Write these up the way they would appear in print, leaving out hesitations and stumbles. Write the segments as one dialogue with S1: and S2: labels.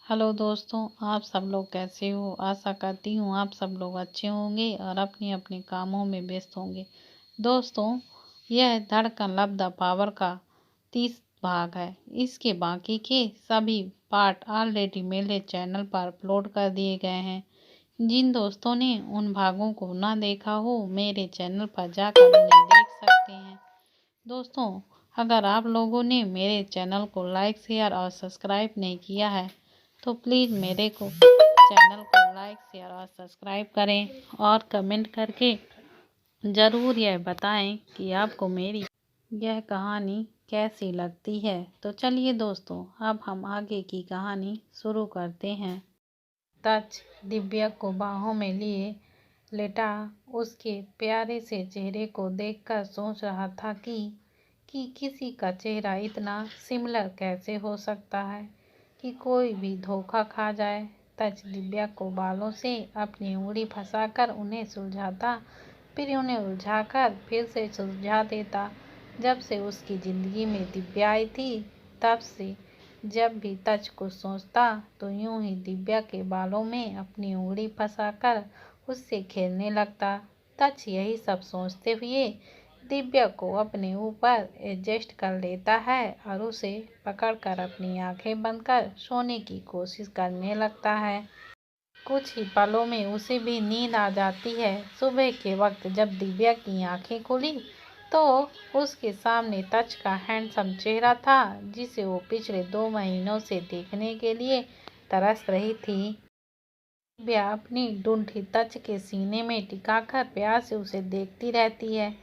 S1: Hello दोस्तों, आप सब लोग कैसे हो। आशा करती हूँ आप सब लोग अच्छे होंगे और अपने अपने कामों में व्यस्त होंगे। दोस्तों, यह धड़कन लव द पावर का 30 भाग है। इसके बाकी के सभी पार्ट ऑलरेडी मेरे चैनल पर अपलोड कर दिए गए हैं। जिन दोस्तों ने उन भागों को ना देखा हो, मेरे चैनल पर जाकर उन्हें देख सकते हैं। दोस्तों, अगर आप लोगों ने मेरे चैनल को लाइक, शेयर और सब्सक्राइब नहीं किया है तो प्लीज़ मेरे को चैनल को लाइक, शेयर और सब्सक्राइब करें और कमेंट करके ज़रूर यह बताएं कि आपको मेरी यह कहानी कैसी लगती है। तो चलिए दोस्तों, अब हम आगे की कहानी शुरू करते हैं। तच दिव्या को बाहों में लिए लेटा उसके प्यारे से चेहरे को देखकर सोच रहा था कि किसी का चेहरा इतना सिमिलर कैसे हो सकता है कि कोई भी धोखा खा जाए। तच दिव्या को बालों से अपनी उंगली फंसाकर उन्हें सुलझाता, फिर उन्हें उलझाकर फिर से सुलझा देता। जब से उसकी ज़िंदगी में दिव्या आई थी, तब से जब भी तच को सोचता तो यूं ही दिव्या के बालों में अपनी उंगली फंसाकर उससे खेलने लगता। तच यही सब सोचते हुए दिव्या को अपने ऊपर एडजस्ट कर लेता है और उसे पकड़कर अपनी आंखें बंद कर सोने की कोशिश करने लगता है। कुछ ही पलों में उसे भी नींद आ जाती है। सुबह के वक्त जब दिव्या की आंखें खुली तो उसके सामने तच का हैंडसम चेहरा था, जिसे वो पिछले 2 महीनों से देखने के लिए तरस रही थी। दिव्या अपनी ढूंढी तच के सीने में टिकाकर प्यार से उसे देखती रहती है।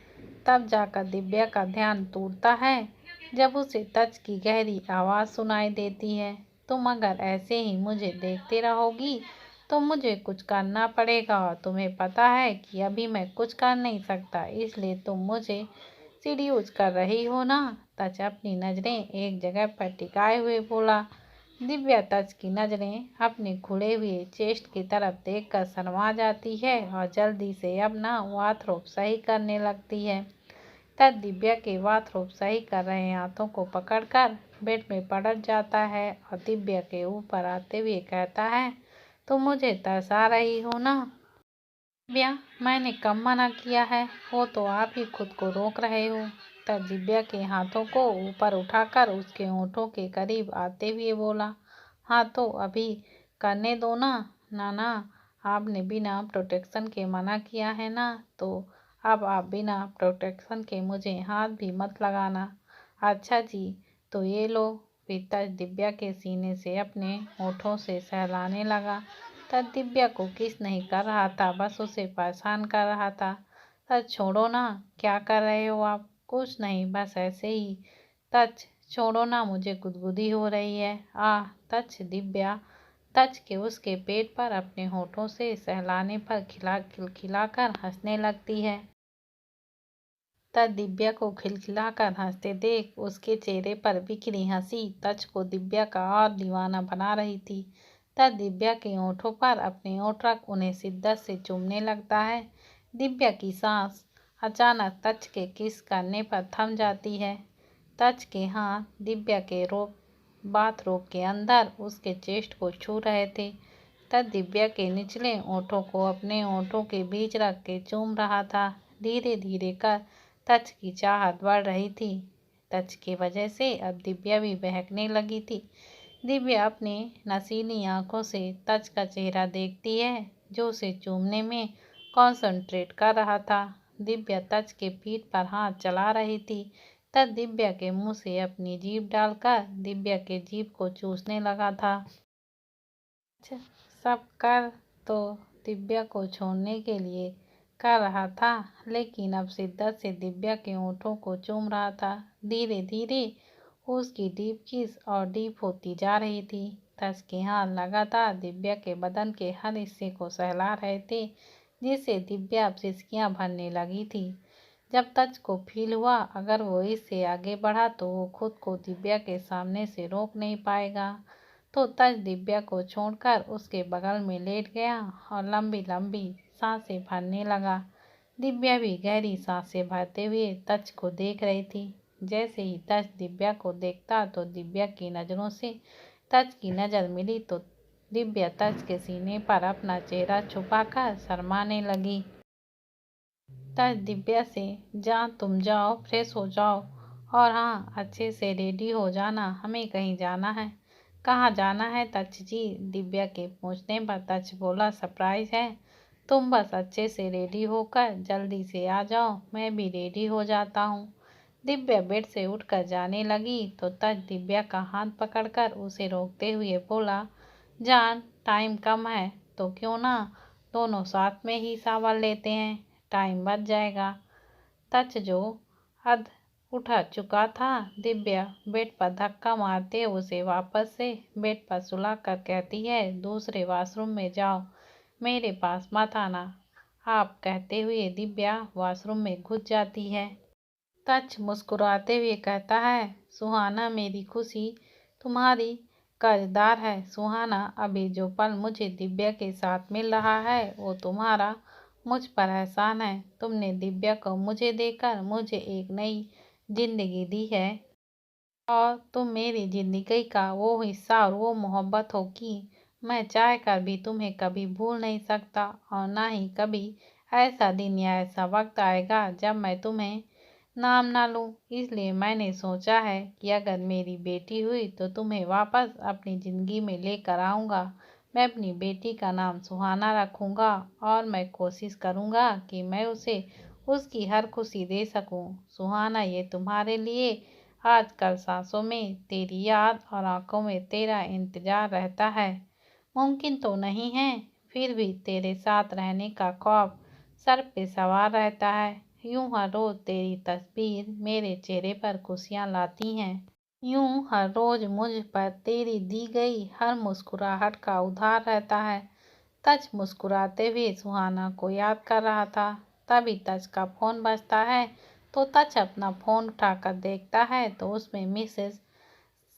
S1: तब जाकर दिव्या का ध्यान टूटता है जब उसे तच की गहरी आवाज़ सुनाई देती है, तुम अगर ऐसे ही मुझे देखते रहोगी तो मुझे कुछ करना पड़ेगा और तुम्हें पता है कि अभी मैं कुछ कर नहीं सकता, इसलिए तुम मुझे सीढ़ी कर रही हो ना। तच अपनी नज़रें एक जगह पर टिकाए हुए बोला। दिव्या तच की नज़रें अपने खुले हुए चेस्ट की तरफ देखकर शर्मा जाती है और जल्दी से अपना बाथरोब सही करने लगती है। तच दिव्या के बाथरोब सही कर रहे हाथों को पकड़कर बेड में पलट जाता है और दिव्या के ऊपर आते हुए कहता है, तुम मुझे तरसा रही हो ना। दिव्या, मैंने कब मना किया है, वो तो आप ही खुद को रोक रहे हो। तब दिव्या के हाथों को ऊपर उठाकर उसके होठों के करीब आते हुए बोला, हाँ तो अभी करने दो ना। ना, आपने बिना प्रोटेक्शन के मना किया है ना, तो अब आप बिना प्रोटेक्शन के मुझे हाथ भी मत लगाना। अच्छा जी, तो ये लो। फिर तच दिव्या के सीने से अपने होठों से सहलाने लगा। तब दिव्या को किस नहीं कर रहा था, बस उसे परेशान कर रहा था। तच छोड़ो ना, क्या कर रहे हो आप। कुछ नहीं, बस ऐसे ही। तच छोड़ो ना, मुझे गुदगुदी हो रही है। तच दिव्या तच के उसके पेट पर अपने होठों से सहलाने पर खिलखिलाकर हंसने लगती है। तच दिव्या को खिलखिलाकर हंसते देख उसके चेहरे पर बिखरी हंसी तच को दिव्या का और दीवाना बना रही थी। तच दिव्या के होठों पर अपने होठ रख उन्हें शिद्दत से चूमने लगता है। दिव्या की सांस अचानक तच के किस करने पर थम जाती है। तच के हाथ दिव्या के बाथरोब के अंदर उसके चेस्ट को छू रहे थे। तच दिव्या के निचले होठों को अपने होठों के बीच रख के चूम रहा था। धीरे धीरे कर तच की चाहत बढ़ रही थी। तच की वजह से अब दिव्या भी बहकने लगी थी। दिव्या अपनी नशीली आंखों से तच का चेहरा देखती है, जो उसे चूमने में कॉन्सेंट्रेट कर रहा था। दिव्या तच के पीठ पर हाथ चला रही थी। तच दिव्या के मुंह से अपनी जीभ डालकर दिव्या के जीभ को चूसने लगा था। सब कर तो दिव्या को छोड़ने के लिए कर रहा था, लेकिन अब शिद्दत से दिव्या के होठों को चूम रहा था। धीरे धीरे उसकी डीप किस और डीप होती जा रही थी। तच के हाथ लगातार दिव्या के बदन के हर हिस्से को सहला रहे थे, जिससे दिव्या अब सिसकियां भरने लगी थी। जब तच को फील हुआ अगर वो इससे आगे बढ़ा तो वो खुद को दिव्या के सामने से रोक नहीं पाएगा, तो तच दिव्या को छोड़कर उसके बगल में लेट गया और लंबी लंबी सांसें भरने लगा। दिव्या भी गहरी सांसें भरते हुए तच को देख रही थी। जैसे ही तच दिव्या को देखता तो दिव्या की नज़रों से तज की नज़र मिली तो दिव्या तज के सीने पर अपना चेहरा छुपाकर शर्माने लगी। तज दिव्या से, जा तुम जाओ, फ्रेश हो जाओ और हाँ, अच्छे से रेडी हो जाना, हमें कहीं जाना है। कहाँ जाना है तज जी? दिव्या के पूछने पर तज बोला, सरप्राइज है, तुम बस अच्छे से रेडी होकर जल्दी से आ जाओ, मैं भी रेडी हो जाता हूँ। दिव्या बेड से उठकर जाने लगी तो तज दिव्या का हाथ पकड़कर उसे रोकते हुए बोला, जान, टाइम कम है तो क्यों ना दोनों साथ में ही शावर लेते हैं, टाइम बच जाएगा। तच जो अध उठा चुका था, दिव्या बेड पर धक्का मारते उसे वापस से बेड पर सुला कर कहती है, दूसरे वॉशरूम में जाओ, मेरे पास मत आना। आप कहते हुए दिव्या वॉशरूम में घुस जाती है। तच मुस्कुराते हुए कहता है, सुहाना, मेरी खुशी तुम्हारी कर्जदार है। सुहाना, अभी जो पल मुझे दिव्या के साथ मिल रहा है वो तुम्हारा मुझ पर एहसान है। तुमने दिव्या को मुझे देकर मुझे एक नई जिंदगी दी है और तुम मेरी जिंदगी का वो हिस्सा और वो मोहब्बत हो कि मैं चाह कर भी तुम्हें कभी भूल नहीं सकता, और ना ही कभी ऐसा दिन या ऐसा वक्त आएगा जब मैं तुम्हें नाम ना लूं। इसलिए मैंने सोचा है कि अगर मेरी बेटी हुई तो तुम्हें वापस अपनी ज़िंदगी में लेकर आऊँगा। मैं अपनी बेटी का नाम सुहाना रखूँगा और मैं कोशिश करूँगा कि मैं उसे उसकी हर खुशी दे सकूँ। सुहाना, ये तुम्हारे लिए आजकल सांसों में तेरी याद और आंखों में तेरा इंतजार रहता है। मुमकिन तो नहीं है, फिर भी तेरे साथ रहने का ख्वाब सर पे सवार रहता है। यूं हर रोज तेरी तस्वीर मेरे चेहरे पर खुशियाँ लाती हैं। यूं हर रोज मुझ पर तेरी दी गई हर मुस्कुराहट का उधार रहता है। तज मुस्कुराते हुए सुहाना को याद कर रहा था। तभी तज का फोन बजता है तो तज अपना फोन उठाकर देखता है तो उसमें मिसेस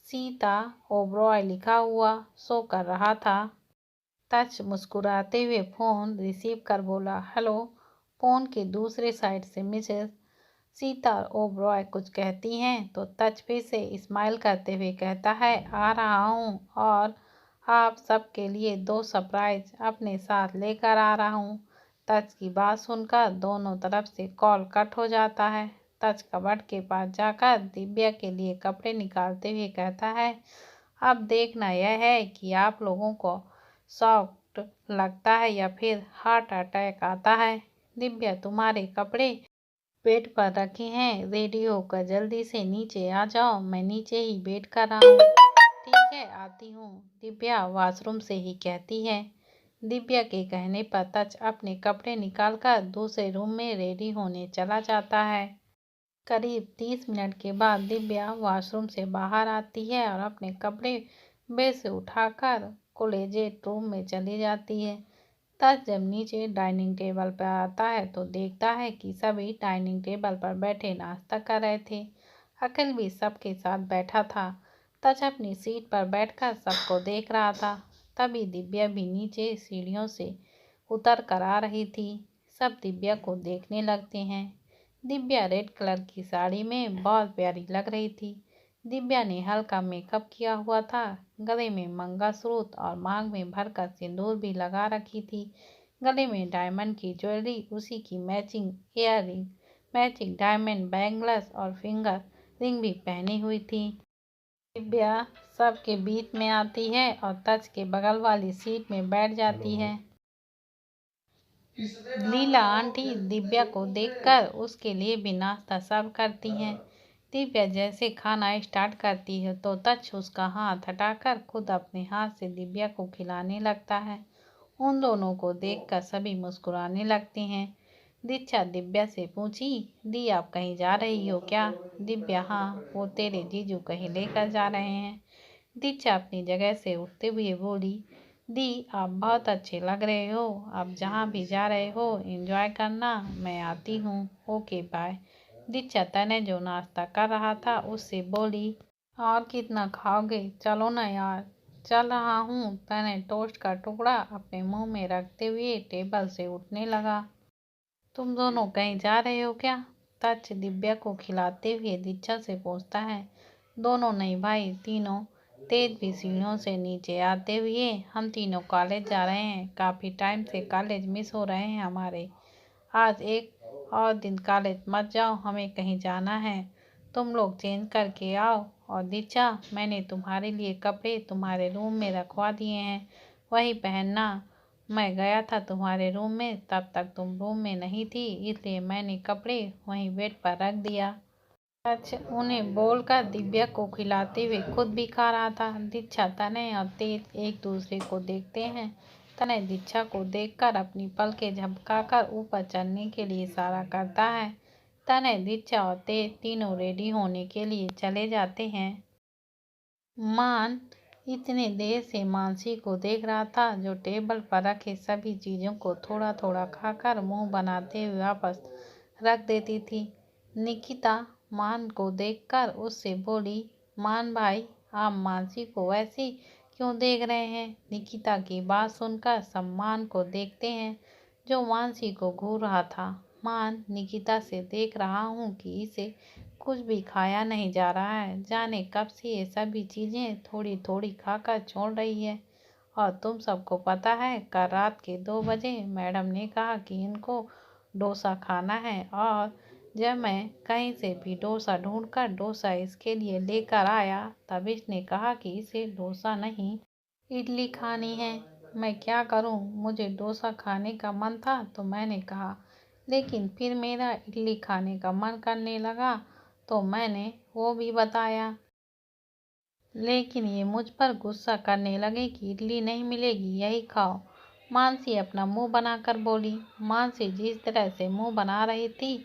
S1: सीता ओबरॉय लिखा हुआ शो कर रहा था। तज मुस्कुराते हुए फोन रिसीव कर बोला, हेलो। फोन के दूसरे साइड से मिसेस सीता ओबरॉय कुछ कहती हैं तो तज फिर से स्माइल करते हुए कहता है, आ रहा हूँ और आप सबके लिए 2 सरप्राइज अपने साथ लेकर आ रहा हूँ। तज की बात सुनकर दोनों तरफ से कॉल कट हो जाता है। तज कबर्ड के पास जाकर दिव्या के लिए कपड़े निकालते हुए कहता है, अब देखना यह है कि आप लोगों को शॉक लगता है या फिर हार्ट अटैक आता है। दिव्या, तुम्हारे कपड़े बेड पर रखे हैं, रेडी होकर जल्दी से नीचे आ जाओ, मैं नीचे ही वेट कर रहा हूँ। ठीक है, आती हूँ, दिव्या वॉशरूम से ही कहती है। दिव्या के कहने पर तज अपने कपड़े निकालकर दूसरे रूम में रेडी होने चला जाता है। करीब 30 मिनट के बाद दिव्या वॉशरूम से बाहर आती है और अपने कपड़े बेड से उठाकर क्लोजेट रूम में चली जाती है। तज जब नीचे डाइनिंग टेबल पर आता है तो देखता है कि सभी डाइनिंग टेबल पर बैठे नाश्ता कर रहे थे। अखिल भी सबके साथ बैठा था। तज अपनी सीट पर बैठकर सबको देख रहा था। तभी दिव्या भी नीचे सीढ़ियों से उतर कर आ रही थी। सब दिव्या को देखने लगते हैं। दिव्या रेड कलर की साड़ी में बहुत प्यारी लग रही थी। दिव्या ने हल्का मेकअप किया हुआ था, गले में मंगलसूत्र और मांग में भरकर सिंदूर भी लगा रखी थी। गले में डायमंड की ज्वेलरी, उसी की matching earliness, matching diamond bangles और फिंगर रिंग भी पहनी हुई थी। दिव्या सबके बीच में आती है और तज के बगल वाली सीट में बैठ जाती है। लीला आंटी दिव्या को देखकर उसके लिए भी नाश्ता सर्व करती हैं। दिव्या जैसे खाना स्टार्ट करती है तो तज उसका हाथ हटाकर खुद अपने हाथ से दिव्या को खिलाने लगता है। उन दोनों को देखकर सभी मुस्कुराने लगते हैं। दीक्षा दिव्या से पूछी, दी, आप कहीं जा रही हो क्या? दिव्या, हाँ, वो तेरे जीजू कहीं लेकर जा रहे हैं। दीक्षा अपनी जगह से उठते हुए बोली, दी, आप बहुत अच्छे लग रहे हो, आप जहाँ भी जा रहे हो एंजॉय करना, मैं आती हूँ, ओके बाय। दीक्षा तने जो नाश्ता कर रहा था उससे बोली, और कितना खाओगे, चलो ना यार। चल रहा हूँ। तने टोस्ट का टुकड़ा अपने मुंह में रखते हुए टेबल से उठने लगा। तुम दोनों कहीं जा रहे हो क्या? तच दिव्या को खिलाते हुए दीक्षा से पूछता है। दोनों नहीं भाई, तीनों। तेज भी सीढ़ियों से नीचे आते हुए, हम तीनों कॉलेज जा रहे हैं। काफ़ी टाइम से कॉलेज मिस हो रहे हैं हमारे। आज एक और दिन कॉलेज मत जाओ, हमें कहीं जाना है। तुम लोग चेंज करके आओ। और दीक्षा, मैंने तुम्हारे लिए कपड़े तुम्हारे रूम में रखवा दिए हैं, वही पहनना। मैं गया था तुम्हारे रूम में, तब तक तुम रूम में नहीं थी, इसलिए मैंने कपड़े वहीं बेड पर रख दिया। सच उन्हें बोलकर दिव्या को खिलाते हुए खुद भी खा रहा था। दीक्षा, तनय और तेज एक दूसरे को देखते हैं। तनय दीक्षा को देखकर अपनी पलकें झपकाकर ऊपर चढ़ने के लिए इशारा करता है। तनय, दीक्षा और तेज तीनों रेडी होने के लिए चले जाते हैं। मान इतने देर से मानसी को देख रहा था, जो टेबल पर रखे सभी चीजों को थोड़ा थोड़ा खाकर मुंह बनाते हुए वापस रख देती थी। निकिता मान को देखकर उससे बोली, मान भाई, आप मानसी को वैसे क्यों देख रहे हैं? निकिता की बात सुनकर सब मान को देखते हैं, जो मानसी को घूर रहा था। मान निकिता से देख रहा हूँ कि इसे कुछ भी खाया नहीं जा रहा है, जाने कब से ये सभी चीजें थोड़ी थोड़ी खाकर छोड़ रही है। और तुम सबको पता है, कल रात के 2 बजे मैडम ने कहा कि इनको डोसा खाना है, और जब मैं कहीं से भी डोसा ढूंढकर डोसा इसके लिए लेकर आया, तब इसने कहा कि इसे डोसा नहीं इडली खानी है। मैं क्या करूं? मुझे डोसा खाने का मन था तो मैंने कहा, लेकिन फिर मेरा इडली खाने का मन करने लगा तो मैंने वो भी बताया। लेकिन ये मुझ पर गुस्सा करने लगे कि इडली नहीं मिलेगी, यही खाओ। मानसी अपना मुंह बनाकर बोली। मानसी जिस तरह से मुंह बना रही थी,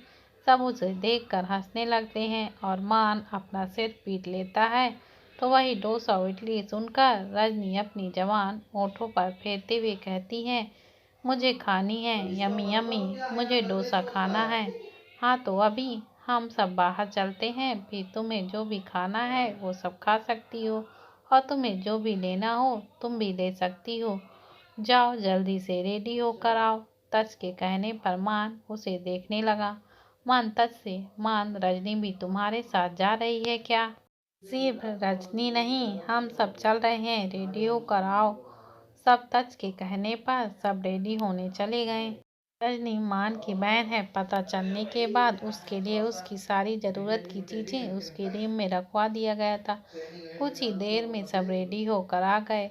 S1: सब उसे देखकर हंसने लगते हैं और मान अपना सिर पीट लेता है। तो वही डोसा और इडली सुनकर रजनी अपनी जवान होठों पर फेरते हुए कहती है, मुझे खानी है, यम्मी यम्मी, मुझे डोसा खाना है। हाँ तो अभी हम सब बाहर चलते हैं, फिर तुम्हें जो भी खाना है वो सब खा सकती हो, और तुम्हें जो भी लेना हो तुम भी ले सकती हो। जाओ जल्दी से रेडी होकर आओ। तच के कहने पर मान उसे देखने लगा। मान तच से, मान रजनी भी तुम्हारे साथ जा रही है क्या? सिर्फ रजनी नहीं, हम सब चल रहे हैं, रेडी होकर आओ। सब तच के कहने पर सब रेडी होने चले गए। रजनी मान की बहन है, पता चलने के बाद उसके लिए उसकी सारी ज़रूरत की चीज़ें उसके रूम में रखवा दिया गया था। कुछ ही देर में सब रेडी होकर आ गए।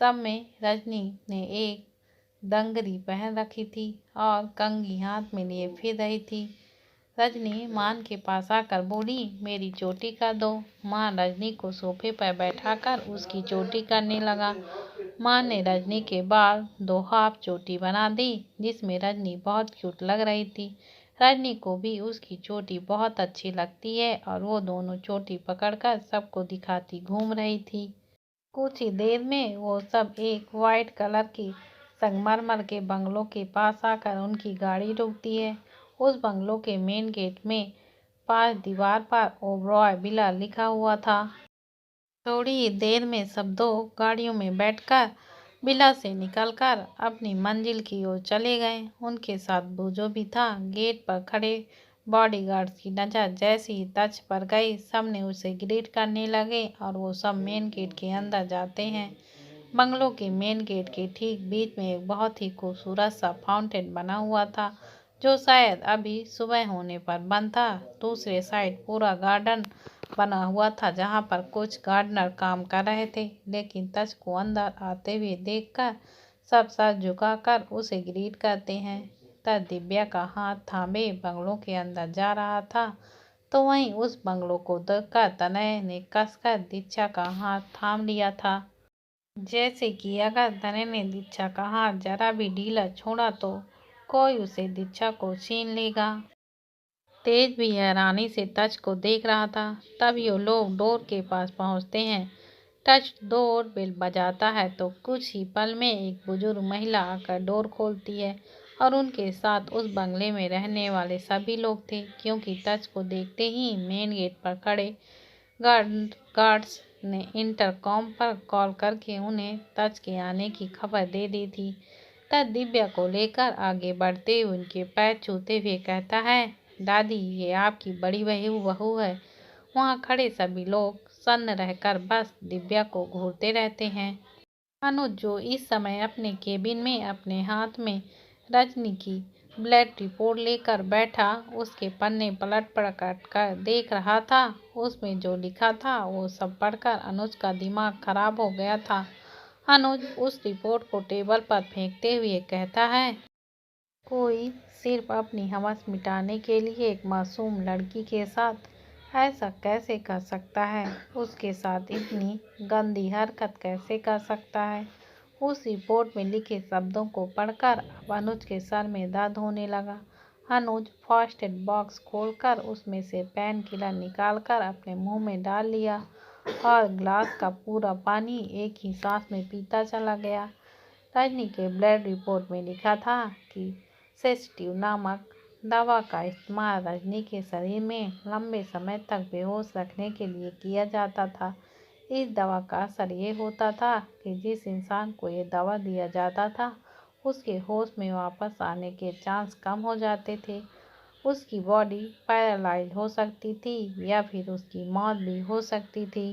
S1: सब में रजनी ने एक दंगरी पहन रखी थी और कंघी हाथ में लिए फिर रही थी। रजनी मान के पास आकर बोली, मेरी चोटी कर दो। मान रजनी को सोफे पर बैठाकर उसकी चोटी करने लगा। मान ने रजनी के बाल 2 हाफ चोटी बना दी, जिसमें रजनी बहुत क्यूट लग रही थी। रजनी को भी उसकी चोटी बहुत अच्छी लगती है और वो दोनों चोटी पकड़कर सबको दिखाती घूम रही थी। कुछ ही देर में वो सब एक वाइट कलर की संगमरमर के बंगलों के पास आकर उनकी गाड़ी रुकती है। उस बंगलों के मेन गेट में पास दीवार पर ओबरॉय विला लिखा हुआ था। थोड़ी ही देर में सब 2 गाड़ियों में बैठकर विला से निकलकर अपनी मंजिल की ओर चले गए। उनके साथ वो जो भी था। गेट पर खड़े बॉडीगार्ड्स की नज़र जैसे ही तच पर गई, सब ने उसे ग्रीट करने लगे और वो सब मेन गेट के अंदर जाते हैं। बंगलों के मेन गेट के ठीक बीच में एक बहुत ही खूबसूरत सा फाउंटेन बना हुआ था, जो शायद अभी सुबह होने पर बंद था। दूसरे साइड पूरा गार्डन बना हुआ था, जहाँ पर कुछ गार्डनर काम कर रहे थे, लेकिन तच को अंदर आते हुए देखकर सब सर झुकाकर उसे ग्रीट करते हैं। तब दिव्या का हाथ थामे बंगलों के अंदर जा रहा था, तो वहीं उस बंगलों को देखकर तनय ने कसकर दीक्षा का हाथ थाम लिया था, जैसे कि अगर तनय ने दीक्षा का हाथ जरा भी ढीला छोड़ा तो कोई उसे दीक्षा को छीन लेगा। तेज भी हैरानी से टच को देख रहा था। तब ये लोग डोर के पास पहुंचते हैं। टच डोर बेल बजाता है तो कुछ ही पल में एक बुजुर्ग महिला आकर डोर खोलती है, और उनके साथ उस बंगले में रहने वाले सभी लोग थे, क्योंकि टच को देखते ही मेन गेट पर खड़े गार्ड्स ने इंटरकॉम पर कॉल करके उन्हें टच के आने की खबर दे दी थी। तब दिव्या को लेकर आगे बढ़ते हुए उनके पैर छूते हुए कहता है, दादी, ये आपकी बड़ी बहू है। वहाँ खड़े सभी लोग सन्न रहकर बस दिव्या को घूरते रहते हैं। अनुज, जो इस समय अपने केबिन में अपने हाथ में रजनी की ब्लड रिपोर्ट लेकर बैठा उसके पन्ने पलट पलट कर देख रहा था, उसमें जो लिखा था वो सब पढ़कर अनुज का दिमाग खराब हो गया था। अनुज उस रिपोर्ट को टेबल पर फेंकते हुए कहता है, कोई सिर्फ अपनी हवस मिटाने के लिए एक मासूम लड़की के साथ ऐसा कैसे कर सकता है? उसके साथ इतनी गंदी हरकत कैसे कर सकता है? उस रिपोर्ट में लिखे शब्दों को पढ़कर अब अनुज के सर में दर्द होने लगा। अनुज फर्स्ट एड बॉक्स खोलकर उसमें से पेन किलर निकालकर अपने मुंह में डाल लिया और ग्लास का पूरा पानी एक ही सांस में पीता चला गया। रजनी के ब्लड रिपोर्ट में लिखा था कि सेडेटिव नामक दवा का इस्तेमाल रजनी के शरीर में लंबे समय तक बेहोश रखने के लिए किया जाता था। इस दवा का असर ये होता था कि जिस इंसान को ये दवा दिया जाता था उसके होश में वापस आने के चांस कम हो जाते थे। उसकी बॉडी पैरालाइज हो सकती थी या फिर उसकी मौत भी हो सकती थी।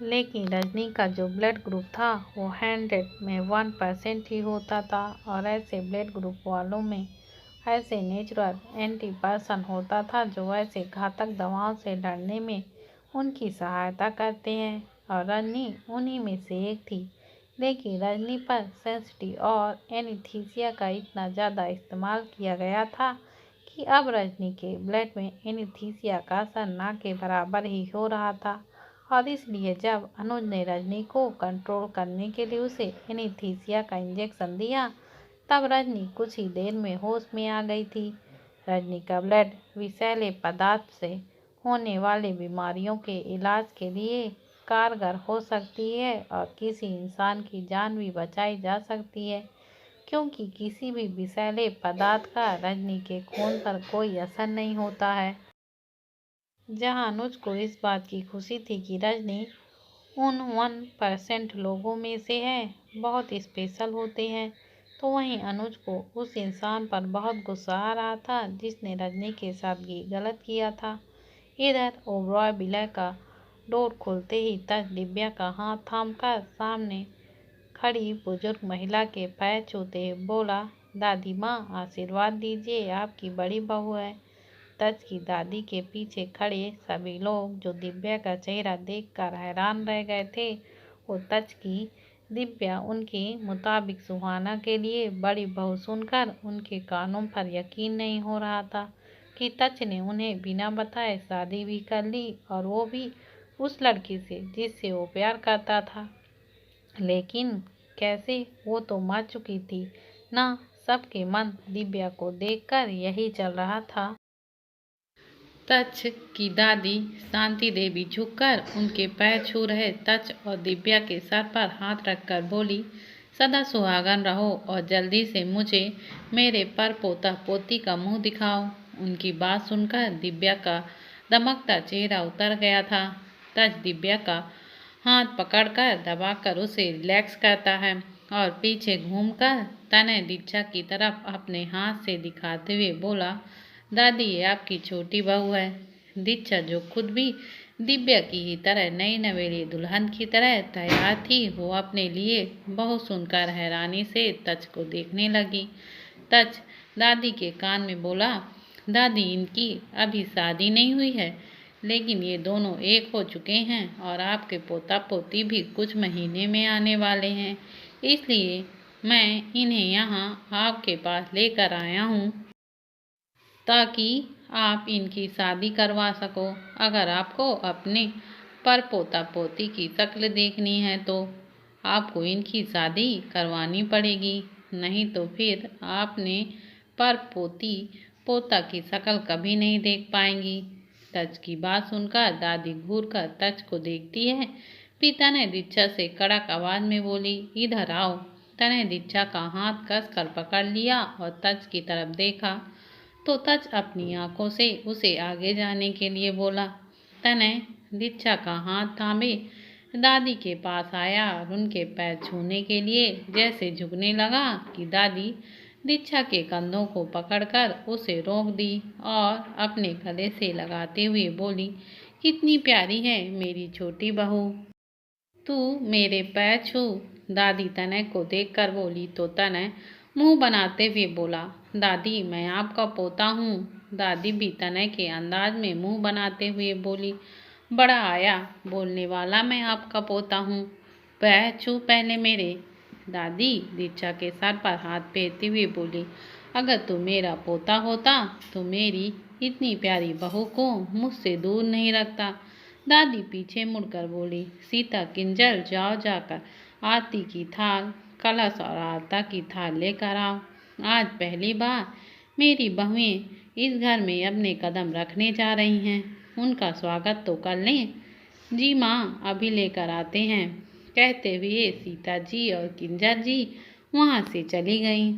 S1: लेकिन रजनी का जो ब्लड ग्रुप था वो 100 में 1% ही होता था और ऐसे ब्लड ग्रुप वालों में ऐसे नेचुरल एंटी पर्सन होता था जो ऐसे घातक दवाओं से लड़ने में उनकी सहायता करते हैं और रजनी उन्हीं में से एक थी। लेकिन रजनी पर सेंसिटिव और एनीस्थीसिया का इतना ज़्यादा इस्तेमाल किया गया था कि अब रजनी के ब्लड में एनीस्थीसिया का असर ना के बराबर ही हो रहा था और इसलिए जब अनुज ने रजनी को कंट्रोल करने के लिए उसे एनीस्थीसिया का इंजेक्शन दिया तब रजनी कुछ ही देर में होश में आ गई थी। रजनी का ब्लड विषैले पदार्थ से होने वाले बीमारियों के इलाज के लिए कारगर हो सकती है और किसी इंसान की जान भी बचाई जा सकती है, क्योंकि किसी भी विषैले पदार्थ का रजनी के खून पर कोई असर नहीं होता है। जहां अनुज को इस बात की खुशी थी कि रजनी उन 1% लोगों में से है, बहुत स्पेशल होते हैं, तो वहीं अनुज को उस इंसान पर बहुत गुस्सा आ रहा था जिसने रजनी के साथ ये गलत किया था। इधर ओबरॉय विलय का डोर खुलते ही तज दिव्या का हाथ थामकर सामने खड़ी बुजुर्ग महिला के पैर छूते बोला, दादी माँ आशीर्वाद दीजिए, आपकी बड़ी बहू है। तज की दादी के पीछे खड़े सभी लोग जो दिव्या का चेहरा देखकर हैरान रह गए थे, वो तज की दिव्या उनके मुताबिक सुहाना के लिए बड़ी बहू सुनकर उनके कानों पर यकीन नहीं हो रहा था कि तज ने उन्हें बिना बताए शादी भी कर ली और वो भी उस लड़की से जिससे वो प्यार करता था। लेकिन कैसे? वो तो मर चुकी थी ना। सबके मन दिव्या को देखकर यही चल रहा था। तच की दादी शांति देवी झुककर उनके पैर छू रहे तच और दिव्या के सर पर हाथ रखकर बोली, सदा सुहागन रहो और जल्दी से मुझे मेरे पर पोता पोती का मुंह दिखाओ। उनकी बात सुनकर दिव्या का दमकता चेहरा उतर गया था। तच दिव्या का हाथ पकड़कर दबाकर उसे रिलैक्स करता है और पीछे घूमकर तनय दीक्षा की तरफ अपने हाथ से दिखाते हुए बोला, दादी ये आपकी छोटी बहू है। दीक्षा जो खुद भी दिव्या की ही तरह नई नवेली दुल्हन की तरह तैयार थी, वो अपने लिए बहू सुनकर हैरानी से तच को देखने लगी। तच दादी के कान में बोला, दादी इनकी अभी शादी नहीं हुई है, लेकिन ये दोनों एक हो चुके हैं और आपके पोता पोती भी कुछ महीने में आने वाले हैं, इसलिए मैं इन्हें यहाँ आपके पास लेकर आया हूँ ताकि आप इनकी शादी करवा सको। अगर आपको अपने पर पोता पोती की शक्ल देखनी है तो आपको इनकी शादी करवानी पड़ेगी, नहीं तो फिर आपने पर पोती पोता की शक्ल कभी नहीं देख पाएंगी। तच की बात सुनकर दादी घूर कर तच को देखती है। पिता ने दीक्षा से कड़क आवाज में बोली, इधर आओ। तने दीक्षा का हाथ कसकर पकड़ लिया और तच की तरफ देखा तो तच अपनी आंखों से उसे आगे जाने के लिए बोला। तनय दीक्षा का हाथ थामे दादी के पास आया और उनके पैर छूने के लिए जैसे झुकने लगा कि दादी दीक्षा के कंधों को पकड़कर उसे रोक दी और अपने गले से लगाते हुए बोली, इतनी प्यारी है मेरी छोटी बहू। तू मेरे पैर छू। दादी तनय को देखकर बोली तो तनय मुंह बनाते हुए बोला, दादी मैं आपका पोता हूँ। दादी भी तनय के अंदाज में मुंह बनाते हुए बोली, बड़ा आया बोलने वाला, मैं आपका पोता हूँ, पैर छू पहले मेरे। दादी दीक्षा के सर पर हाथ फेरते हुए बोली, अगर तू मेरा पोता होता तो मेरी इतनी प्यारी बहू को मुझसे दूर नहीं रखता। दादी पीछे मुड़कर बोली, सीता किंजल जाओ जाकर आरती की थाल, कलश और आरता की थाल लेकर आओ। आज पहली बार मेरी बहुएं इस घर में अपने कदम रखने जा रही हैं, उनका स्वागत तो कर लें। जी माँ अभी लेकर आते हैं, कहते हुए सीता जी और किंजल जी वहाँ से चली गईं।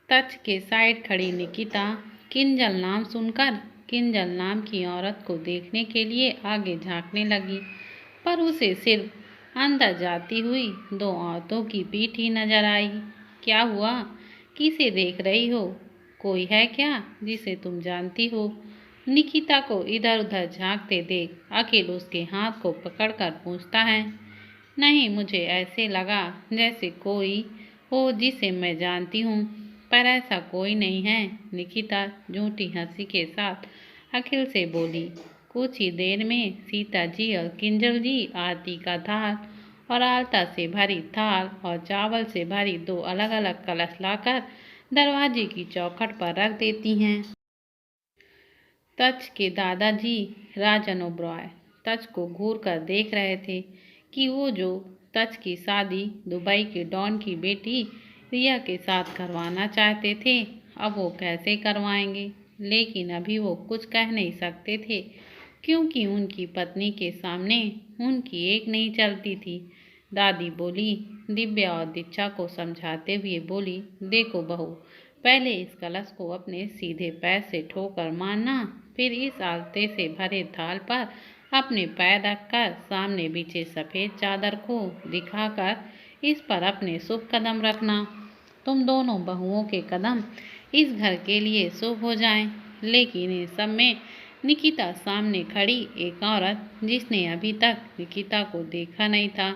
S1: तच के साइड खड़ी निकिता किंजल नाम सुनकर किंजल नाम की औरत को देखने के लिए आगे झांकने लगी, पर उसे सिर्फ अंदर जाती हुई दो औरतों की पीठ ही नजर आई। क्या हुआ, किसे देख रही हो? कोई है क्या जिसे तुम जानती हो? निकिता को इधर उधर झांकते देख अखिल उसके हाथ को पकड़कर पूछता है। नहीं, मुझे ऐसे लगा जैसे कोई हो जिसे मैं जानती हूँ, पर ऐसा कोई नहीं है। निकिता झूठी हंसी के साथ अखिल से बोली। कुछ ही देर में सीता जी और किंजल जी आरती का थाल और आलता से भरी थाल और चावल से भरी दो अलग अलग कलश लाकर दरवाजे की चौखट पर रख देती हैं। तच के दादाजी राजन ओबरॉय तच को घूर कर देख रहे थे कि वो जो तच की शादी दुबई के डॉन की बेटी रिया के साथ करवाना चाहते थे, अब वो कैसे करवाएंगे। लेकिन अभी वो कुछ कह नहीं सकते थे, क्योंकि उनकी पत्नी के सामने उनकी एक नहीं चलती थी। दादी बोली, दिव्या और दीक्षा को समझाते हुए बोली, देखो बहू, पहले इस कलश को अपने सीधे पैर से ठोकर मारना, फिर इस आलते से भरे थाल पर अपने पैर रखकर सामने बिछे सफ़ेद चादर को दिखाकर इस पर अपने शुभ कदम रखना। तुम दोनों बहुओं के कदम इस घर के लिए शुभ हो जाएं। लेकिन इस सब में निकिता सामने खड़ी एक औरत जिसने अभी तक निकिता को देखा नहीं था।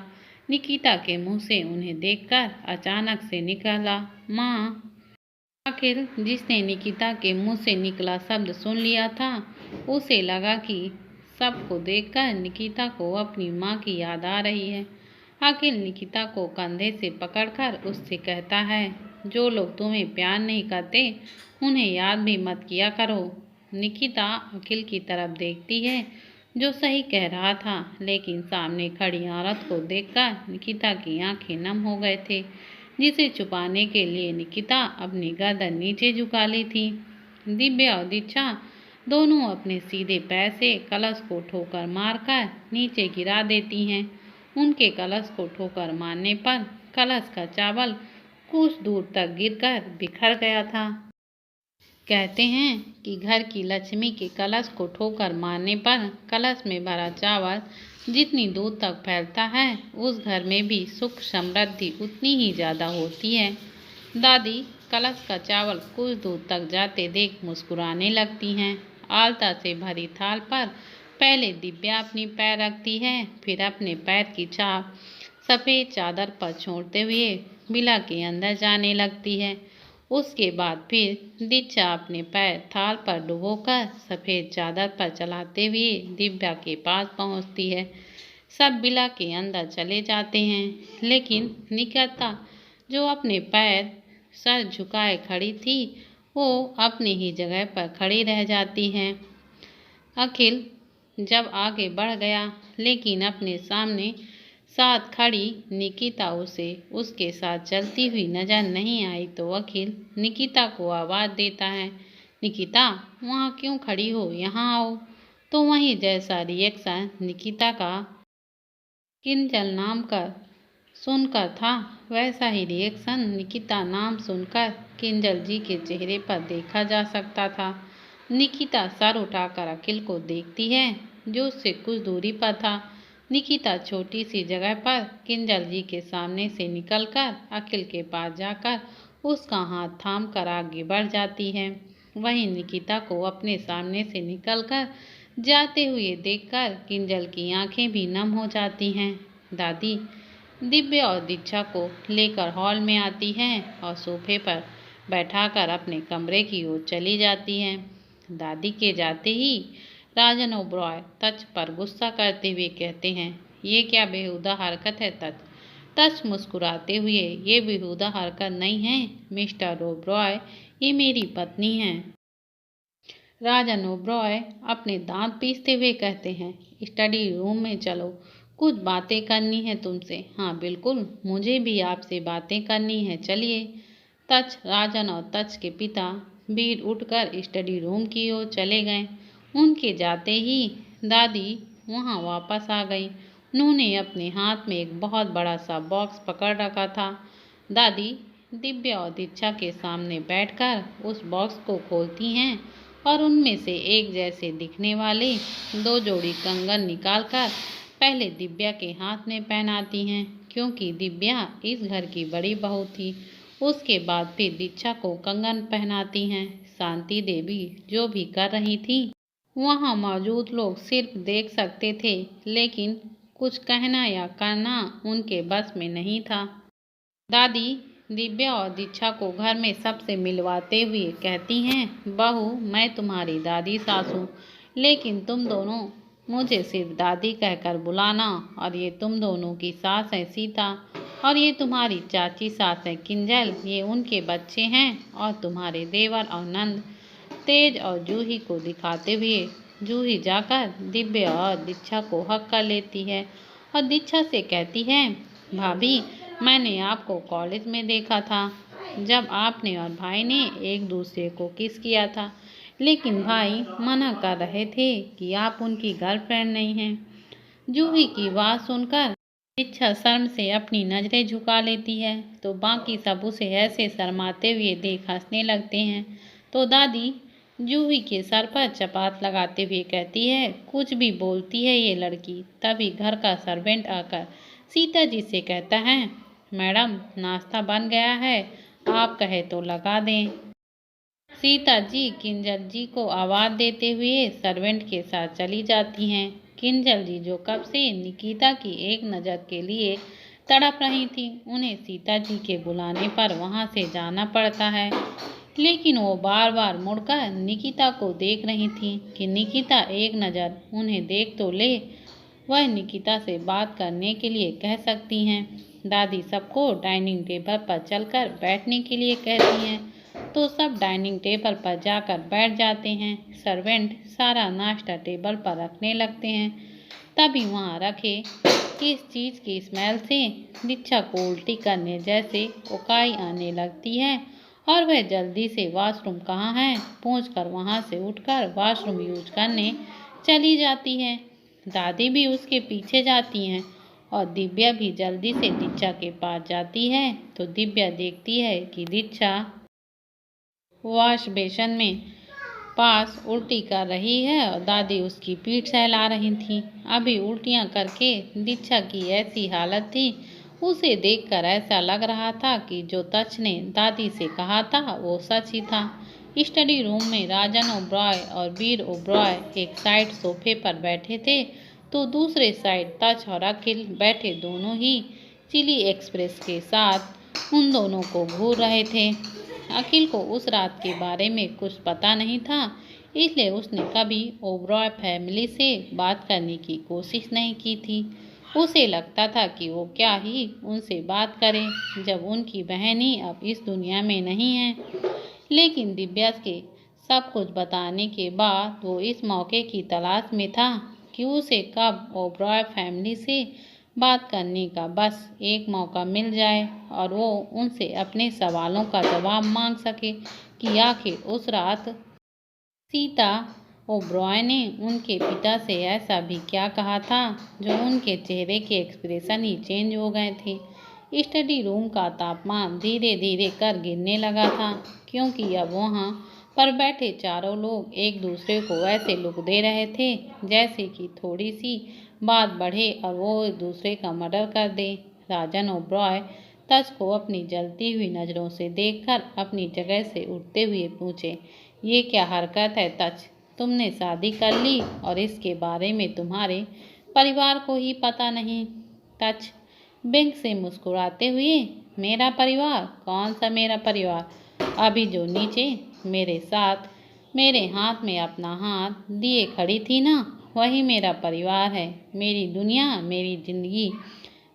S1: निकिता के मुंह से उन्हें देखकर अचानक से निकला, माँ। आखिर जिसने निकिता के मुंह से निकला शब्द सुन लिया था, उसे लगा कि सबको देखकर निकिता को अपनी माँ की याद आ रही है। आखिर निकिता को कंधे से पकड़कर उससे कहता है, जो लोग तुम्हें प्यार नहीं करते उन्हें याद भी मत किया करो। निकिता अखिल की तरफ देखती है, जो सही कह रहा था, लेकिन सामने खड़ी औरत को देखकर निकिता की आंखें नम हो गए थे, जिसे छुपाने के लिए निकिता अपनी गर्दन नीचे झुका ली थी। दिव्या और दीक्षा दोनों अपने सीधे पैर से कलश को ठोकर मारकर नीचे गिरा देती हैं। उनके कलश को ठोकर मारने पर कलश का चावल कुछ दूर तक गिरकर बिखर गया था। कहते हैं कि घर की लक्ष्मी के कलश को ठोकर मारने पर कलश में भरा चावल जितनी दूर तक फैलता है, उस घर में भी सुख समृद्धि उतनी ही ज़्यादा होती है। दादी कलश का चावल कुछ दूर तक जाते देख मुस्कुराने लगती हैं। आलता से भरी थाल पर पहले दिव्या अपनी पैर रखती है, फिर अपने पैर की छाप सफ़ेद चादर पर छोड़ते हुए बिला के अंदर जाने लगती है। उसके बाद फिर दीक्षा अपने पैर थाल पर डुबोकर सफ़ेद चादर पर चलाते हुए दिव्या के पास पहुंचती है। सब बिला के अंदर चले जाते हैं, लेकिन निकिता जो अपने पैर सर झुकाए खड़ी थी, वो अपनी ही जगह पर खड़ी रह जाती है। अखिल जब आगे बढ़ गया, लेकिन अपने सामने साथ खड़ी निकिता उसे उसके साथ चलती हुई नजर नहीं आई, तो अखिल निकिता को आवाज़ देता है, निकिता वहाँ क्यों खड़ी हो, यहाँ आओ। तो वहीं जैसा रिएक्शन निकिता का किंजल नाम कर सुनकर था, वैसा ही रिएक्शन निकिता नाम सुनकर किंजल जी के चेहरे पर देखा जा सकता था। निकिता सर उठाकर अखिल को देखती है, जो उससे कुछ दूरी पर था। निकिता छोटी सी जगह पर किंजल जी के सामने से निकलकर अखिल के पास जाकर उसका हाथ थाम कर आगे बढ़ जाती है। वहीं निकिता को अपने सामने से निकलकर जाते हुए देखकर किंजल की आंखें भी नम हो जाती हैं। दादी दिव्या और दीक्षा को लेकर हॉल में आती हैं और सोफे पर बैठाकर अपने कमरे की ओर चली जाती हैं। दादी के जाते ही राजन ओबरॉय तच पर गुस्सा करते हुए कहते हैं, ये क्या बेहुदा हरकत है तच। तच मुस्कुराते हुए, ये बेहुदा हरकत नहीं है मिस्टर ओबरॉय, ये मेरी पत्नी है। राजन ओबरॉय अपने दांत पीसते हुए कहते हैं, स्टडी रूम में चलो, कुछ बातें करनी है तुमसे। हाँ बिल्कुल, मुझे भी आपसे बातें करनी है, चलिए। तच, राजन और तच के पिता वीर उठकर स्टडी रूम की ओर चले गए। उनके जाते ही दादी वहां वापस आ गई। उन्होंने अपने हाथ में एक बहुत बड़ा सा बॉक्स पकड़ रखा था। दादी दिव्या और दीक्षा के सामने बैठकर उस बॉक्स को खोलती हैं और उनमें से एक जैसे दिखने वाले 2 जोड़ी कंगन निकालकर पहले दिव्या के हाथ में पहनाती हैं, क्योंकि दिव्या इस घर की बड़ी बहू थी। उसके बाद फिर दीक्षा को कंगन पहनाती हैं। शांति देवी जो भी कर रही थी वहां मौजूद लोग सिर्फ देख सकते थे, लेकिन कुछ कहना या करना उनके बस में नहीं था। दादी दिव्या और दीक्षा को घर में सबसे मिलवाते हुए कहती हैं, बहू मैं तुम्हारी दादी सास हूँ, लेकिन तुम दोनों मुझे सिर्फ दादी कहकर बुलाना। और ये तुम दोनों की सास है सीता, और ये तुम्हारी चाची सास है किंजल, ये उनके बच्चे हैं। और तुम्हारे देवर और नंद तेज और जूही को दिखाते हुए जूही जाकर दिव्या और दीक्षा को हक कर लेती है और दीक्षा से कहती है, भाभी मैंने आपको कॉलेज में देखा था जब आपने और भाई ने एक दूसरे को किस किया था, लेकिन भाई मना कर रहे थे कि आप उनकी गर्लफ्रेंड नहीं हैं। जूही की बात सुनकर दीक्षा शर्म से अपनी नजरें झुका लेती है, तो बाकी सब उसे ऐसे शर्माते हुए देख हंसने लगते हैं। तो दादी जूही के सर पर चपात लगाते हुए कहती है, कुछ भी बोलती है ये लड़की। तभी घर का सर्वेंट आकर सीता जी से कहता है, मैडम नाश्ता बन गया है, आप कहे तो लगा दें। सीता जी किंजल जी को आवाज देते हुए सर्वेंट के साथ चली जाती हैं। किंजल जी जो कब से निकिता की एक नज़र के लिए तड़प रही थी, उन्हें सीता जी के बुलाने पर वहां से जाना पड़ता है, लेकिन वो बार बार मुड़कर निकिता को देख रही थी कि निकिता एक नज़र उन्हें देख तो ले, वह निकिता से बात करने के लिए कह सकती हैं। दादी सबको डाइनिंग टेबल पर चलकर बैठने के लिए कहती हैं, तो सब डाइनिंग टेबल पर जाकर बैठ जाते हैं। सर्वेंट सारा नाश्ता टेबल पर रखने लगते हैं। तभी वहाँ रखे किस चीज़ की स्मेल से दीक्षा को उल्टी करने जैसे उकाई आने लगती है और वह जल्दी से वॉशरूम कहाँ है पूछकर वहाँ से उठकर वॉशरूम यूज करने चली जाती है। दादी भी उसके पीछे जाती हैं और दिव्या भी जल्दी से दीक्षा के पास जाती है, तो दिव्या देखती है कि दीक्षा वॉश बेसन में पास उल्टी कर रही है और दादी उसकी पीठ सहला रही थी। अभी उल्टियां करके दीक्षा की ऐसी हालत थी, उसे देखकर ऐसा लग रहा था कि जो तच ने दादी से कहा था वो सच ही था। स्टडी रूम में राजन ओबरॉय और वीर ओबरॉय एक साइड सोफे पर बैठे थे, तो दूसरे साइड तच और अखिल बैठे दोनों ही चिली एक्सप्रेस के साथ उन दोनों को घूर रहे थे। अखिल को उस रात के बारे में कुछ पता नहीं था, इसलिए उसने कभी ओबरॉय फैमिली से बात करने की कोशिश नहीं की थी। उसे लगता था कि वो क्या ही उनसे बात करे जब उनकी बहन ही अब इस दुनिया में नहीं है। लेकिन दिव्या के सब कुछ बताने के बाद वो इस मौके की तलाश में था कि उसे कब ओबरॉय फैमिली से बात करने का बस एक मौका मिल जाए और वो उनसे अपने सवालों का जवाब मांग सके कि आखिर उस रात सीता ओबरॉय ने उनके पिता से ऐसा भी क्या कहा था जो उनके चेहरे के एक्सप्रेशन ही चेंज हो गए थे। स्टडी रूम का तापमान धीरे धीरे कर गिरने लगा था, क्योंकि अब वहाँ पर बैठे चारों लोग एक दूसरे को ऐसे लुक दे रहे थे जैसे कि थोड़ी सी बात बढ़े और वो एक दूसरे का मर्डर कर दे। राजन ओबरॉय तच को अपनी जलती हुई नज़रों से देखकर अपनी जगह से उठते हुए पूछे, ये क्या हरकत है तच, तुमने शादी कर ली और इसके बारे में तुम्हारे परिवार को ही पता नहीं। टच बैंक से मुस्कुराते हुए, मेरा परिवार? कौन सा मेरा परिवार? अभी जो नीचे मेरे साथ मेरे हाथ में अपना हाथ दिए खड़ी थी ना, वही मेरा परिवार है। मेरी दुनिया, मेरी जिंदगी,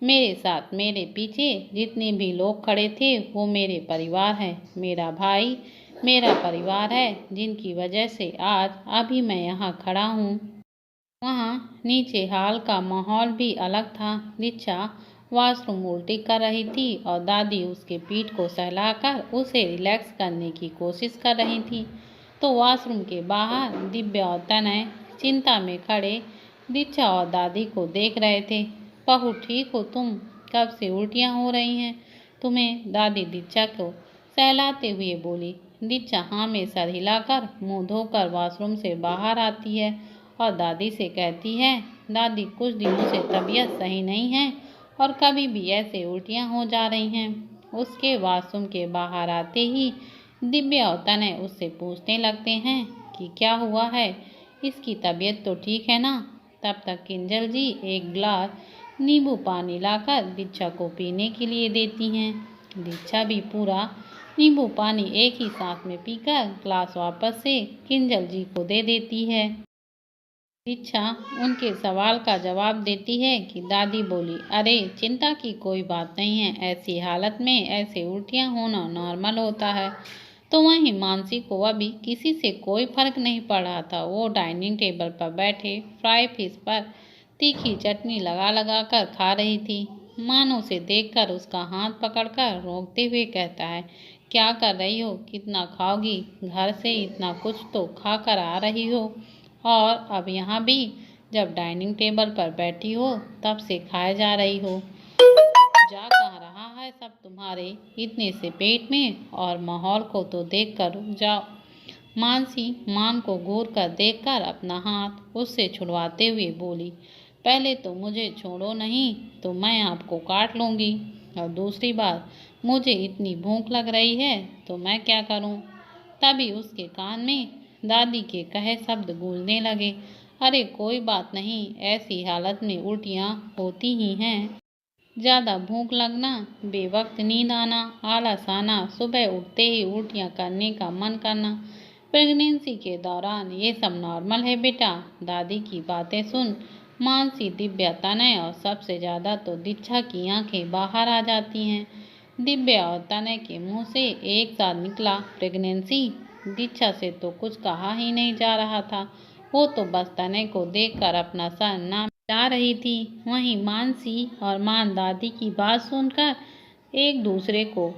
S1: मेरे साथ मेरे पीछे जितने भी लोग खड़े थे वो मेरे परिवार है। मेरा भाई मेरा परिवार है, जिनकी वजह से आज अभी मैं यहाँ खड़ा हूँ। वहाँ नीचे हाल का माहौल भी अलग था। रिचा वॉशरूम उल्टी कर रही थी और दादी उसके पीठ को सहलाकर उसे रिलैक्स करने की कोशिश कर रही थी। तो वॉशरूम के बाहर दिव्या और तनय चिंता में खड़े रिचा और दादी को देख रहे थे। बहू ठीक हो तुम? कब से उल्टियाँ हो रही हैं तुम्हें? दादी रिचा को सहलाते हुए बोली। रिचा हाँ में सर हिलाकर मुंह धोकर वॉशरूम से बाहर आती है और दादी से कहती है, दादी कुछ दिनों से तबीयत सही नहीं है और कभी भी ऐसे उल्टियाँ हो जा रही हैं। उसके वॉशरूम के बाहर आते ही दिव्या और तनय उससे पूछने लगते हैं कि क्या हुआ है, इसकी तबीयत तो ठीक है ना। तब तक किंजल जी एक गिलास नींबू पानी लाकर दीक्षा को पीने के लिए देती हैं। दीक्षा भी पूरा नींबू पानी एक ही सांस में पीकर ग्लास वापस से किंजल जी को दे देती है। दीक्षा उनके सवाल का जवाब देती है कि दादी बोली, अरे चिंता की कोई बात नहीं है, ऐसी हालत में ऐसे उल्टियाँ होना नॉर्मल होता है। तो वहीं मानसी को अभी किसी से कोई फर्क नहीं पड़ रहा था। वो डाइनिंग टेबल पर बैठे फ्राई फिश पर तीखी चटनी लगा लगा कर खा रही थी। मान उसे देखकर उसका हाथ पकड़कर रोकते हुए कहता है, क्या कर रही हो, कितना खाओगी? घर से इतना कुछ तो खा कर आ रही हो और अब यहाँ भी जब डाइनिंग टेबल पर बैठी हो तब से खाए जा रही हो। जा कहाँ रहा है सब तुम्हारे इतने से पेट में? और माहौल को तो देख कर रुक जाओ। मानसी मान को घूर कर देखकर अपना हाथ उससे छुड़वाते हुए बोली, पहले तो मुझे छोड़ो, नहीं तो मैं आपको काट लूँगी। और दूसरी बात, मुझे इतनी भूख लग रही है तो मैं क्या करूँ? तभी उसके कान में दादी के कहे शब्द गूंजने लगे, अरे कोई बात नहीं, ऐसी हालत में उल्टियाँ होती ही हैं। ज़्यादा भूख लगना, बेवक्त नींद आना, आलस आना, सुबह उठते ही उल्टियाँ करने का मन करना, प्रेगनेंसी के दौरान ये सब नॉर्मल है बेटा। दादी की बातें सुन मानसी, दिव्या, तनय और सबसे ज़्यादा तो दीक्षा की आंखें बाहर आ जाती हैं। दिव्या और तनय के मुंह से एक साथ निकला, प्रेगनेंसी? दीक्षा से तो कुछ कहा ही नहीं जा रहा था। वो तो बस तनय को देखकर अपना सर ना मिला रही थी। वहीं मानसी और मान दादी की बात सुनकर एक दूसरे को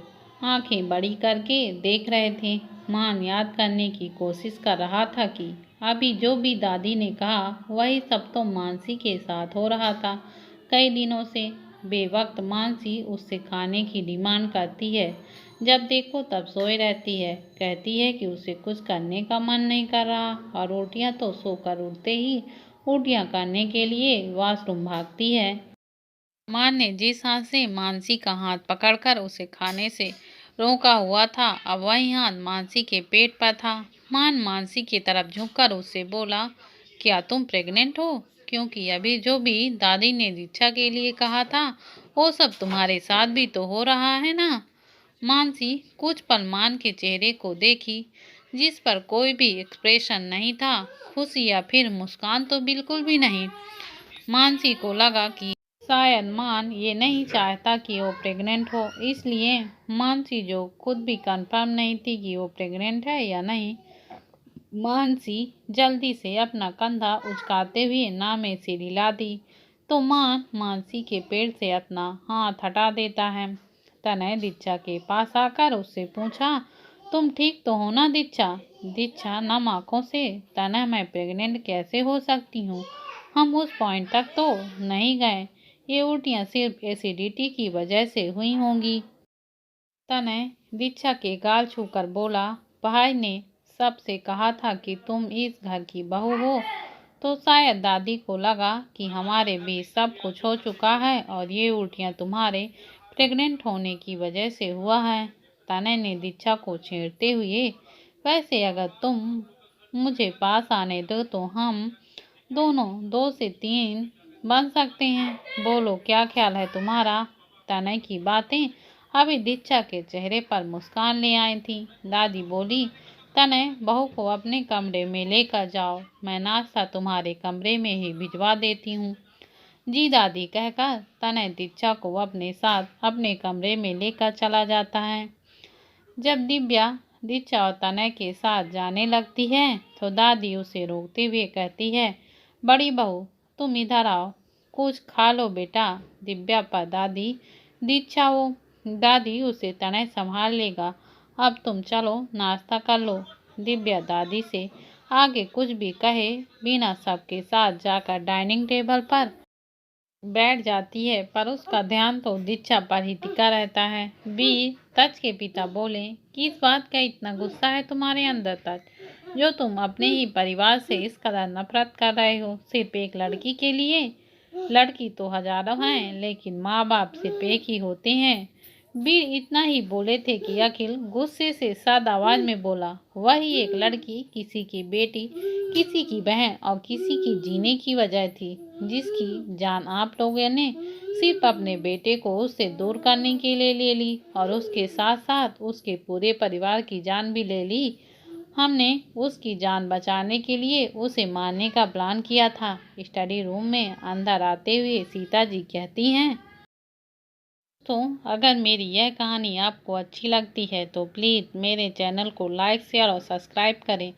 S1: आंखें बड़ी करके देख रहे थे। मान याद करने की कोशिश कर रहा था कि अभी जो भी दादी ने कहा वही सब तो मानसी के साथ हो रहा था। कई दिनों से बेवक्त मानसी उससे खाने की डिमांड करती है, जब देखो तब सोए रहती है, कहती है कि उसे कुछ करने का मन नहीं कर रहा और उल्टियाँ तो सोकर उठते ही उल्टियाँ करने के लिए वॉशरूम भागती है। मान ने जिस हाथ से मानसी का हाथ पकड़कर उसे खाने से रोका हुआ था, अब वही हाथ मानसी के पेट पर था। मान मानसी की तरफ झुककर उससे बोला, क्या तुम प्रेग्नेंट हो? क्योंकि अभी जो भी दादी ने दीक्षा के लिए कहा था वो सब तुम्हारे साथ भी तो हो रहा है ना। मानसी कुछ पल मान के चेहरे को देखी, जिस पर कोई भी एक्सप्रेशन नहीं था, खुशी या फिर मुस्कान तो बिल्कुल भी नहीं। मानसी को लगा कि शायद मान ये नहीं चाहता कि वो प्रेग्नेंट हो, इसलिए मानसी जो खुद भी कंफर्म नहीं थी कि वो प्रेग्नेंट है या नहीं, मानसी जल्दी से अपना कंधा उचकाते हुए ना में सिर हिला दी तो मान मानसी के पेट से अपना हाथ हटा देता है। तनय दीक्षा के पास आकर उससे पूछा, तुम ठीक तो हो ना दीक्षा? दीक्षा नम आंखों से, तनय मैं प्रेग्नेंट कैसे हो सकती हूँ? हम उस पॉइंट तक तो नहीं गए, ये उल्टियाँ सिर्फ एसिडिटी की वजह से हुई होंगी। तनय दीक्षा के गाल छूकर बोला, भाई ने सबसे कहा था कि तुम इस घर की बहू हो, तो शायद दादी को लगा कि हमारे बीच सब कुछ हो चुका है और ये उल्टियाँ तुम्हारे प्रेग्नेंट होने की वजह से हुआ है। तनय ने दीक्षा को छेड़ते हुए, वैसे अगर तुम मुझे पास आने दो तो हम दोनों 2 से 3 बन सकते हैं। बोलो क्या ख्याल है तुम्हारा? तनय की बातें अभी दीक्षा के चेहरे पर मुस्कान ले आई थी। दादी बोली, तनय बहू को अपने कमरे में लेकर जाओ, मैं नाश्ता तुम्हारे कमरे में ही भिजवा देती हूँ। जी दादी कहकर तनय दीक्षा को अपने साथ अपने कमरे में लेकर चला जाता है। जब दिव्या दीक्षा और तनय के साथ जाने लगती है तो दादी उसे रोकते हुए कहती है, बड़ी बहू तुम इधर आओ, कुछ खा लो बेटा। दिव्या पर दादी दीक्षा हो, दादी उसे तनय संभाल लेगा, अब तुम चलो नाश्ता कर लो। दिव्या दादी से आगे कुछ भी कहे बिना सबके साथ जाकर डाइनिंग टेबल पर बैठ जाती है, पर उसका ध्यान तो दीक्षा पर ही टिका रहता है। तच के पिता बोले, किस बात का इतना गुस्सा है तुम्हारे अंदर तक, जो तुम अपने ही परिवार से इस कदर नफरत कर रहे हो, सिर्फ एक लड़की के लिए? लड़की तो हजारों हैं, लेकिन माँ बाप सिर्फ एक ही होते हैं। वीर इतना ही बोले थे कि अखिल गुस्से से सख्त आवाज में बोला, वही एक लड़की, किसी की बेटी, किसी की बहन और किसी की जीने की वजह थी, जिसकी जान आप लोगों ने सिर्फ अपने बेटे को उससे दूर करने के लिए ले ली और उसके साथ साथ उसके पूरे परिवार की जान भी ले ली। हमने उसकी जान बचाने के लिए उसे मारने का प्लान किया था। स्टडी रूम में अंदर आते हुए सीता जी कहती हैं, तो अगर मेरी यह कहानी आपको अच्छी लगती है तो प्लीज़ मेरे चैनल को लाइक शेयर और सब्सक्राइब करें।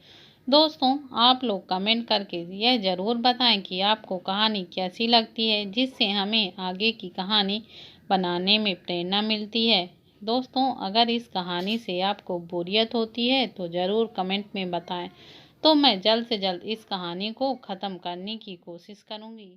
S1: दोस्तों आप लोग कमेंट करके यह ज़रूर बताएं कि आपको कहानी कैसी लगती है, जिससे हमें आगे की कहानी बनाने में प्रेरणा मिलती है। दोस्तों अगर इस कहानी से आपको बोरियत होती है तो ज़रूर कमेंट में बताएं, तो मैं जल्द से जल्द इस कहानी को ख़त्म करने की कोशिश करूँगी।